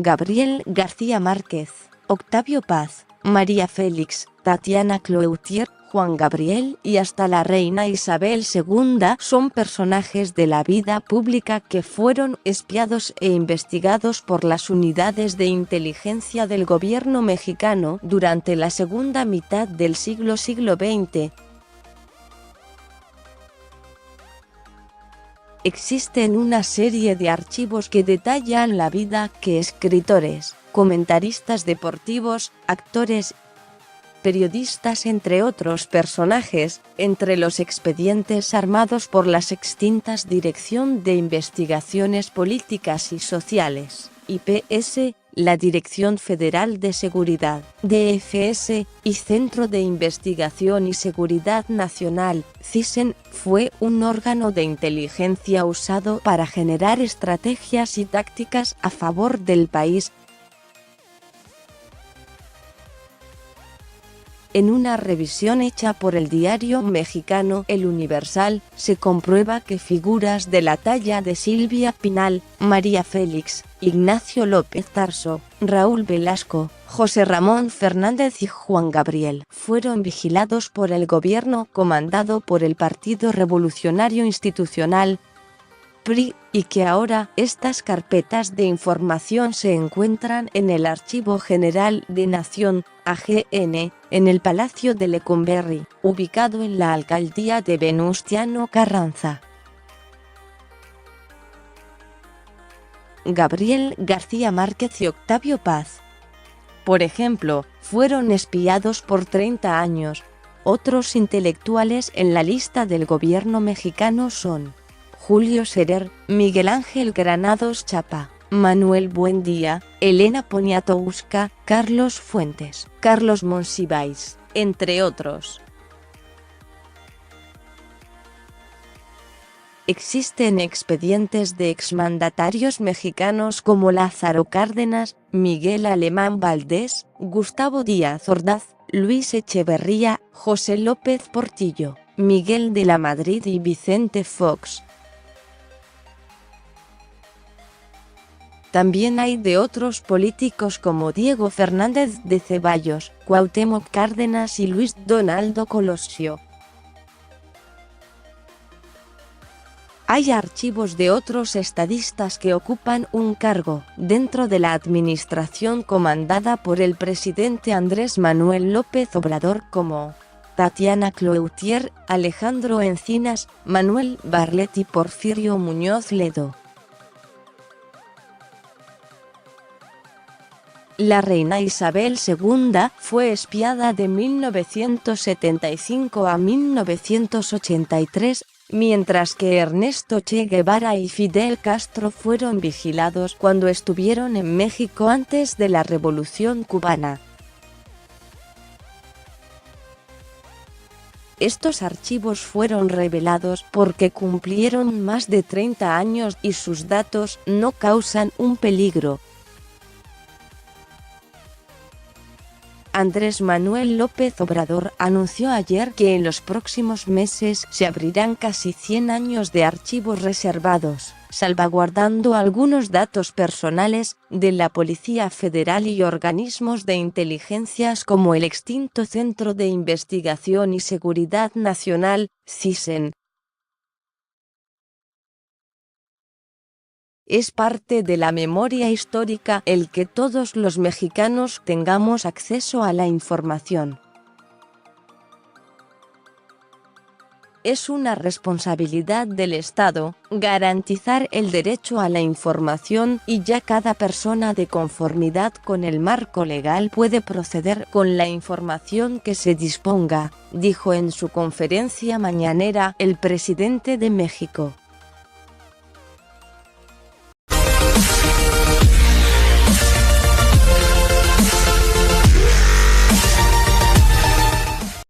Gabriel García Márquez, Octavio Paz, María Félix, Tatiana Cloutier, Juan Gabriel y hasta la reina Isabel II son personajes de la vida pública que fueron espiados e investigados por las unidades de inteligencia del gobierno mexicano durante la segunda mitad del siglo XX. Existen una serie de archivos que detallan la vida que escritores, comentaristas deportivos, actores, periodistas entre otros personajes, entre los expedientes armados por las extintas Dirección de Investigaciones Políticas y Sociales, IPS, la Dirección Federal de Seguridad, DFS, y Centro de Investigación y Seguridad Nacional, CISEN, fue un órgano de inteligencia usado para generar estrategias y tácticas a favor del país. En una revisión hecha por el diario mexicano El Universal, se comprueba que figuras de la talla de Silvia Pinal, María Félix, Ignacio López Tarso, Raúl Velasco, José Ramón Fernández y Juan Gabriel fueron vigilados por el gobierno comandado por el Partido Revolucionario Institucional, PRI, y que ahora estas carpetas de información se encuentran en el Archivo General de Nación, AGN, en el Palacio de Lecumberri, ubicado en la alcaldía de Venustiano Carranza. Gabriel García Márquez y Octavio Paz, por ejemplo, fueron espiados por 30 años. Otros intelectuales en la lista del gobierno mexicano son Julio Scherer, Miguel Ángel Granados Chapa, Manuel Buendía, Elena Poniatowska, Carlos Fuentes, Carlos Monsiváis, entre otros. Existen expedientes de exmandatarios mexicanos como Lázaro Cárdenas, Miguel Alemán Valdés, Gustavo Díaz Ordaz, Luis Echeverría, José López Portillo, Miguel de la Madrid y Vicente Fox. También hay de otros políticos como Diego Fernández de Ceballos, Cuauhtémoc Cárdenas y Luis Donaldo Colosio. Hay archivos de otros estadistas que ocupan un cargo dentro de la administración comandada por el presidente Andrés Manuel López Obrador como Tatiana Cloutier, Alejandro Encinas, Manuel Barlet y Porfirio Muñoz Ledo. La reina Isabel II fue espiada de 1975 a 1983, mientras que Ernesto Che Guevara y Fidel Castro fueron vigilados cuando estuvieron en México antes de la Revolución Cubana. Estos archivos fueron revelados porque cumplieron más de 30 años y sus datos no causan un peligro. Andrés Manuel López Obrador anunció ayer que en los próximos meses se abrirán casi 100 años de archivos reservados, salvaguardando algunos datos personales de la Policía Federal y organismos de inteligencias como el extinto Centro de Investigación y Seguridad Nacional, CISEN. Es parte de la memoria histórica el que todos los mexicanos tengamos acceso a la información. Es una responsabilidad del Estado garantizar el derecho a la información y ya cada persona de conformidad con el marco legal puede proceder con la información que se disponga, dijo en su conferencia mañanera el presidente de México.